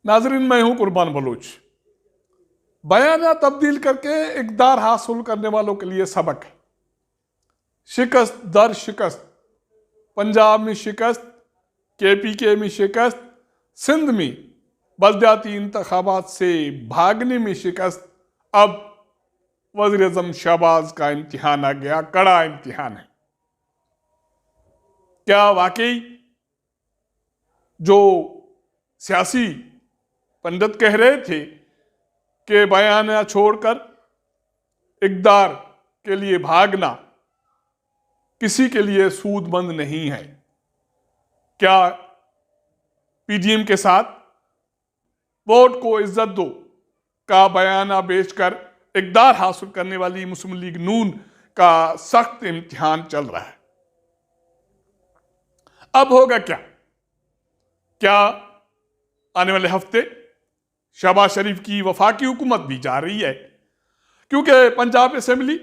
नाजरीन, मैं हूं कुर्बान बलूच। बयाना तब्दील करके इक़्तिदार हासिल करने वालों के लिए सबक है। शिकस्त दर शिकस्त, पंजाब में शिकस्त, KPK में शिकस्त, सिंध में बलदियाती इंतखाबात से भागने में शिकस्त। अब वज़ीर-ए-आज़म शहबाज का इम्तिहान आ गया, कड़ा इम्तिहान है। क्या वाकई जो सियासी पंडित कह रहे थे कि बयाना छोड़कर इक़्तिदार के लिए भागना किसी के लिए सूदमंद नहीं है? क्या PDM के साथ वोट को इज्जत दो का बयाना बेचकर इक़्तिदार हासिल करने वाली मुस्लिम लीग नून का सख्त इम्तिहान चल रहा है। अब होगा क्या? क्या आने वाले हफ्ते शहबाज शरीफ की वफाकी हुकूमत भी जा रही है? क्योंकि पंजाब असेंबली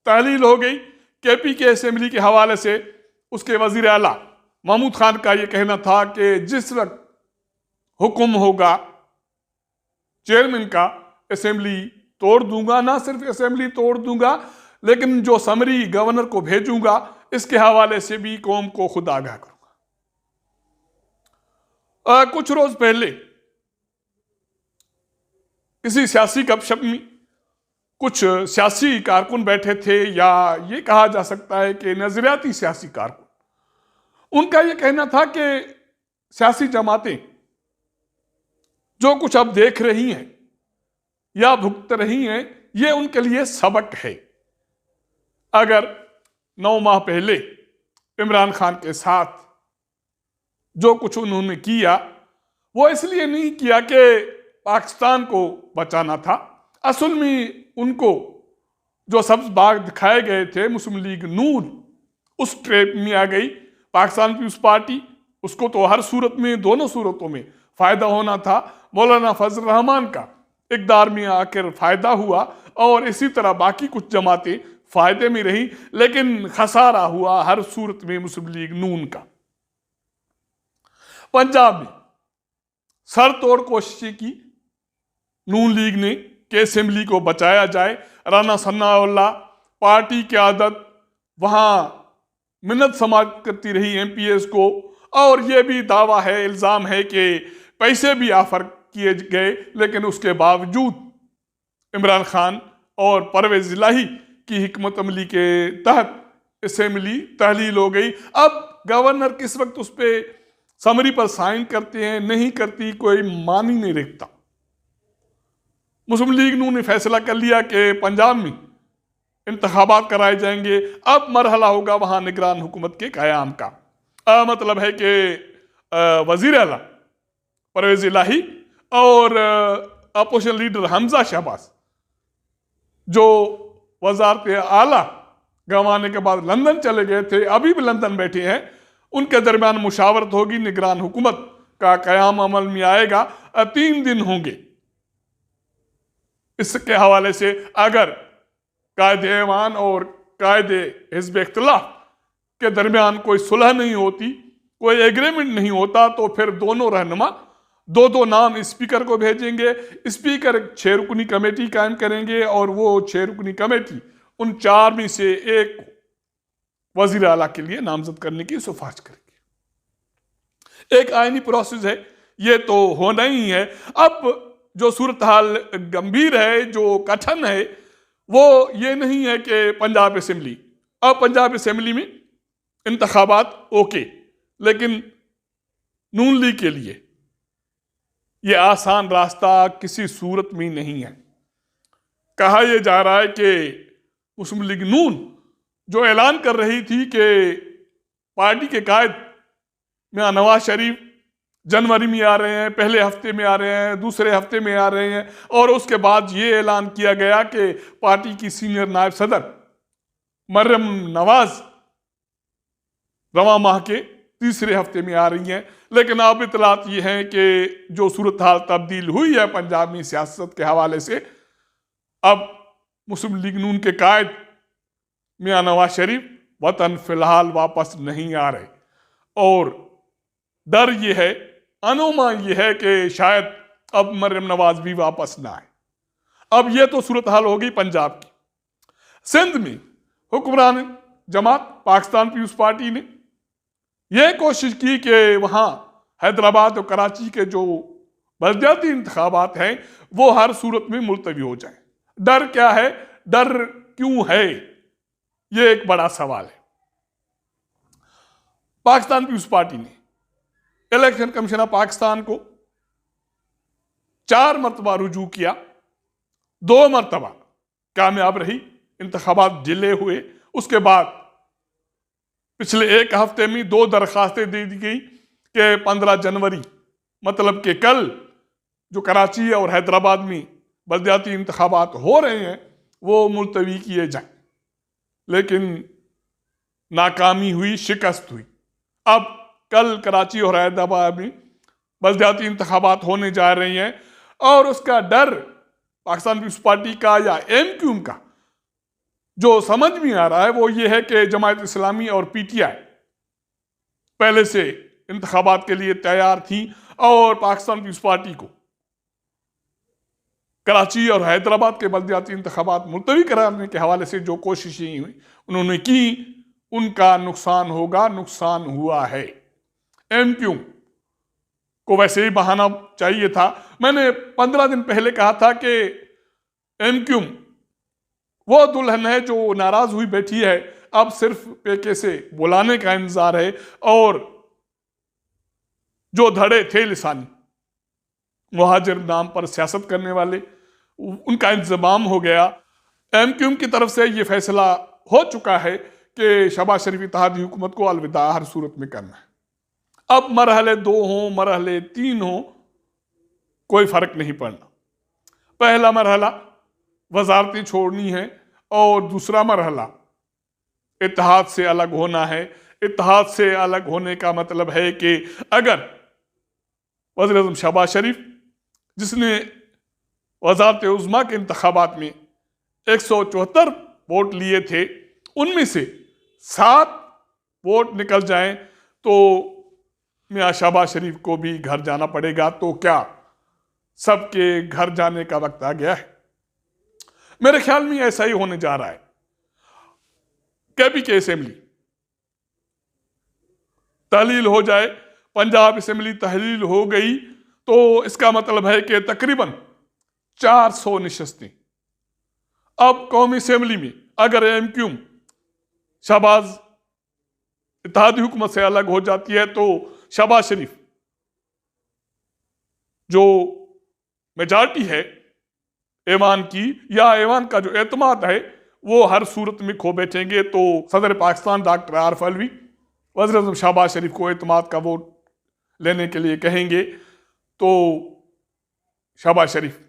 तहलील हो गई। KPK असेंबली के हवाले से उसके वजीर आला महमूद खान का यह कहना था कि जिस वक्त हुक्म होगा चेयरमैन का, असेंबली तोड़ दूंगा। ना सिर्फ असेंबली तोड़ दूंगा, लेकिन जो समरी गवर्नर को भेजूंगा इसके हवाले से भी कौम को खुद आगाह करूंगा। कुछ रोज पहले किसी सियासी गपशप में कुछ सियासी कारकुन बैठे थे, या ये कहा जा सकता है कि नजरियाती सियासी कारकुन। उनका यह कहना था कि सियासी जमातें जो कुछ अब देख रही हैं या भुगत रही हैं, ये उनके लिए सबक है। अगर 9 माह पहले इमरान खान के साथ जो कुछ उन्होंने किया, वो इसलिए नहीं किया कि पाकिस्तान को बचाना था। असल में उनको जो सब्ज बाग दिखाए गए थे, मुस्लिम लीग नून उस ट्रैप में आ गई। पाकिस्तान पीपुल्स पार्टी, उसको तो हर सूरत में, दोनों सूरतों में फायदा होना था। मौलाना फजल रहमान का इक़्तिदार में आकर फायदा हुआ, और इसी तरह बाकी कुछ जमातें फायदे में रही, लेकिन खसारा हुआ हर सूरत में मुस्लिम लीग नून का। पंजाब में सर तोड़ कोशिशें की नून लीग ने कि असेंबली को बचाया जाए। राना सनाउल्लाह पार्टी की आदत, वहां मिन्नत समाप्त करती रही MPs को, और यह भी दावा है, इल्जाम है कि पैसे भी ऑफर किए गए, लेकिन उसके बावजूद इमरान खान और परवेज इलाही की हिकमत अमली के तहत असेंबली तहलील हो गई। अब गवर्नर किस वक्त उस पर समरी पर साइन करते हैं, नहीं करती, कोई मान ही नहीं रखता। मुस्लिम लीग नून ने फैसला कर लिया कि पंजाब में इंतखाबात कराए जाएंगे। अब मरहला होगा वहां निगरान हुकूमत के कयाम का। मतलब है कि वजीर आला परवेज इलाही और अपोजिशन लीडर हमजा शहबाज, जो वजारत आला गंवाने के बाद लंदन चले गए थे, अभी भी लंदन बैठे हैं, उनके दरमियान मुशावरत होगी, निगरान हुकूमत का कयाम अमल में आएगा। 3 दिन होंगे। इसके हवाले से अगर कायदे ऐवान और कायदे हिज़्ब इख्तिलाफ के दरमियान कोई सुलह नहीं होती, कोई एग्रीमेंट नहीं होता, तो फिर दोनों रहनुमा 2-2 नाम स्पीकर को भेजेंगे। स्पीकर 6 रुकनी कमेटी कायम करेंगे, और वो 6 रुकनी कमेटी उन 4 में से एक वजीर आला के लिए नामजद करने की सिफारिश करेंगे। एक आईनी प्रोसेस है, ये तो होना ही है। अब जो सूरत हाल गंभीर है, जो कठिन है, वो ये नहीं है कि पंजाब असेंबली, अब पंजाब असेंबली में इंतखाबात ओके, लेकिन नून लीग के लिए ये आसान रास्ता किसी सूरत में नहीं है। कहा यह जा रहा है कि मुस्लिम लीग नून जो ऐलान कर रही थी कि पार्टी के कायद मियां नवाज शरीफ जनवरी में आ रहे हैं, पहले हफ्ते में आ रहे हैं, दूसरे हफ्ते में आ रहे हैं, और उसके बाद ये ऐलान किया गया कि पार्टी की सीनियर नायब सदर मरियम नवाज रवां माह के तीसरे हफ्ते में आ रही हैं। लेकिन अब इतलात ये हैं कि जो सूरत हाल तब्दील हुई है पंजाब में सियासत के हवाले से, अब मुस्लिम लीग नून के कायद मियां नवाज शरीफ वतन फिलहाल वापस नहीं आ रहे, और डर ये है, अनुमान ये है कि शायद अब मरियम नवाज भी वापस ना आए। अब ये तो सूरत हाल होगी पंजाब की। सिंध में हुक्मरान जमात पाकिस्तान पीपुल्स पार्टी ने यह कोशिश की कि वहां हैदराबाद और कराची के जो बलदियाती इंतखाबात हैं वो हर सूरत में मुलतवी हो जाए। डर क्या है, डर क्यों है, ये एक बड़ा सवाल है। पाकिस्तान पीपुल्स पार्टी ने इलेक्शन कमीशन ऑफ पाकिस्तान को 4 मरतबा रुजू किया, 2 मरतबा कामयाब रही, इंतखाबात डिले हुए। उसके बाद पिछले 1 हफ्ते में 2 दरखास्तें दे दी गई कि 15 जनवरी मतलब कि कल जो कराची और हैदराबाद में बलदियाती इंतखाबात हो रहे हैं वो मुलतवी किए जाएं, लेकिन नाकामी हुई, शिकस्त हुई। अब कल कराची और हैदराबाद में बलदियाती इंतखाबात होने जा रही हैं, और उसका डर पाकिस्तान पीपुल्स पार्टी का या एमक्यूएम का जो समझ में आ रहा है वो ये है कि जमात इस्लामी और पीटीआई पहले से इंतखाबात के लिए तैयार थी, और पाकिस्तान पीपुल्स पार्टी को कराची और हैदराबाद के बलदियाती इंतखाबात मुलतवी कराने के हवाले से जो कोशिशें हुई उन्होंने की, उनका नुकसान होगा, नुकसान हुआ है। एमक्यूएम को वैसे ही बहाना चाहिए था। मैंने 15 दिन पहले कहा था कि एमक्यूएम वो दुल्हन है जो नाराज हुई बैठी है, अब सिर्फ पेके से बुलाने का इंतजार है, और जो धड़े थे लिसानी मुहाजिर नाम पर सियासत करने वाले, उनका इंतजाम हो गया। एमक्यूएम की तरफ से ये फैसला हो चुका है कि शहबाज शरीफ इत्तेहादी हुकूमत को अलविदा हर सूरत में करना है। अब मरहले 2 हों, मरहले 3 हों, कोई फर्क नहीं पड़ना। पहला मरहला वजारतें छोड़नी है, और दूसरा मरहला इत्तेहाद से अलग होना है। इत्तेहाद से अलग होने का मतलब है कि अगर वज़ीर आज़म शहबाज शरीफ, जिसने वज़ारत उज़्मा के इंतखाबात में 174 वोट लिए थे, उनमें से 7 वोट निकल जाएं तो मियां शहबाज शरीफ को भी घर जाना पड़ेगा। तो क्या सबके घर जाने का वक्त आ गया है? मेरे ख्याल में ऐसा ही होने जा रहा है। केपी के असेंबली तहलील हो जाए, पंजाब असेंबली तहलील हो गई, तो इसका मतलब है कि तकरीबन 400 नशस्तें। अब कौमी असेंबली में अगर एमक्यूएम शहबाज इत्तेहादी हुकूमत से अलग हो जाती है तो शहबाज शरीफ जो मेजॉरिटी है ऐवान की, या ऐवान का जो एतमाद है, वो हर सूरत में खो बैठेंगे। तो सदर पाकिस्तान डॉक्टर आरिफ अलवी वज़ीर आज़म शहबाज शरीफ को एतमाद का वोट लेने के लिए कहेंगे, तो शहबाज शरीफ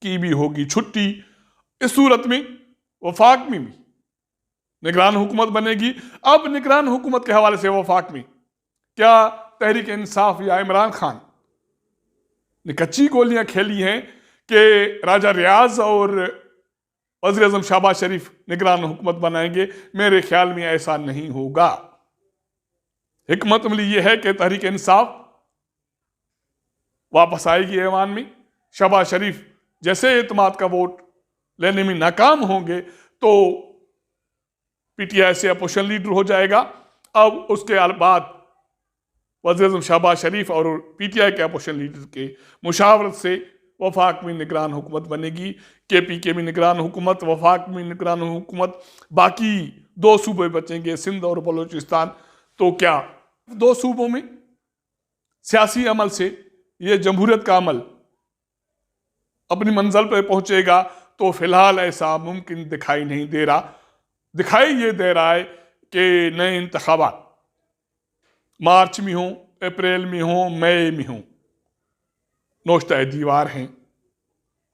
की भी होगी छुट्टी। इस सूरत में वफाक में भी निगरान हुकूमत बनेगी। अब निगरान हुकूमत के हवाले से वफाक में क्या तहरीक इंसाफ या इमरान खान ने कच्ची गोलियां खेली हैं कि राजा रियाज और वज़ीर आज़म शहबाज शरीफ निगरान हुकूमत बनाएंगे? मेरे ख्याल में ऐसा नहीं होगा। हिकमत अमली ये है कि तहरीक इंसाफ वापस आएगी ऐवान में। शहबाज शरीफ जैसे एतमाद का वोट लेने में नाकाम होंगे तो पीटीआई से अपोजिशन लीडर हो जाएगा। अब उसके बाद वज़ीर आज़म शहबाज शरीफ और पीटीआई के अपोजिशन लीडर के मुशावरत से वफाक में निगरान हुकूमत बनेगी। केपी के में निगरान हुकूमत, वफाक में निगरान हुकूमत, बाकी 2 सूबे बचेंगे, सिंध और बलूचिस्तान। तो क्या 2 सूबों में सियासी अमल से ये जमहूरियत का अमल अपनी मंजिल पर पहुंचेगा? तो फिलहाल ऐसा मुमकिन दिखाई नहीं दे रहा। दिखाई ये दे रहा है कि नए इंतखाबात मार्च में हों, अप्रैल में हों, मई में हों, नोश्ता दीवार हैं।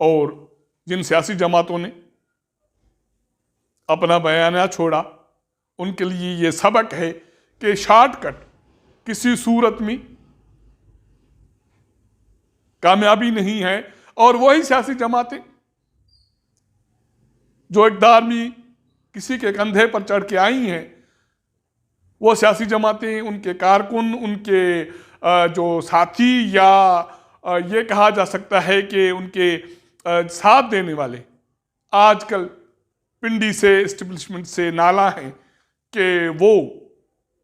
और जिन सियासी जमातों ने अपना बयाना छोड़ा उनके लिए ये सबक है कि शॉर्टकट किसी सूरत में कामयाबी नहीं है। और वही सियासी जमातें जो इक़्तिदार किसी के कंधे पर चढ़ के आई हैं, वो सियासी जमातें, उनके कारकुन, उनके जो साथी, या ये कहा जा सकता है कि उनके साथ देने वाले, आजकल पिंडी से, एस्टेब्लिशमेंट से नाला है कि वो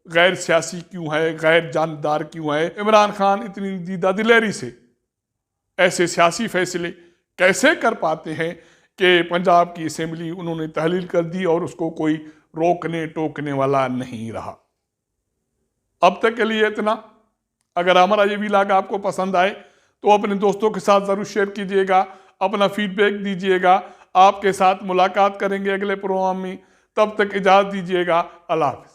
गैर सियासी क्यों है, गैर जानदार क्यों है। इमरान खान इतनी दीदा दिलेरी से ऐसे सियासी फैसले कैसे कर पाते हैं कि पंजाब की असेंबली उन्होंने तहलील कर दी और उसको कोई रोकने टोकने वाला नहीं रहा। अब तक के लिए इतना। अगर हमारा ये व्लॉग आपको पसंद आए तो अपने दोस्तों के साथ ज़रूर शेयर कीजिएगा, अपना फीडबैक दीजिएगा। आपके साथ मुलाकात करेंगे अगले प्रोग्राम में, तब तक इजाज़त दीजिएगा। अल्लाह हाफ़िज़।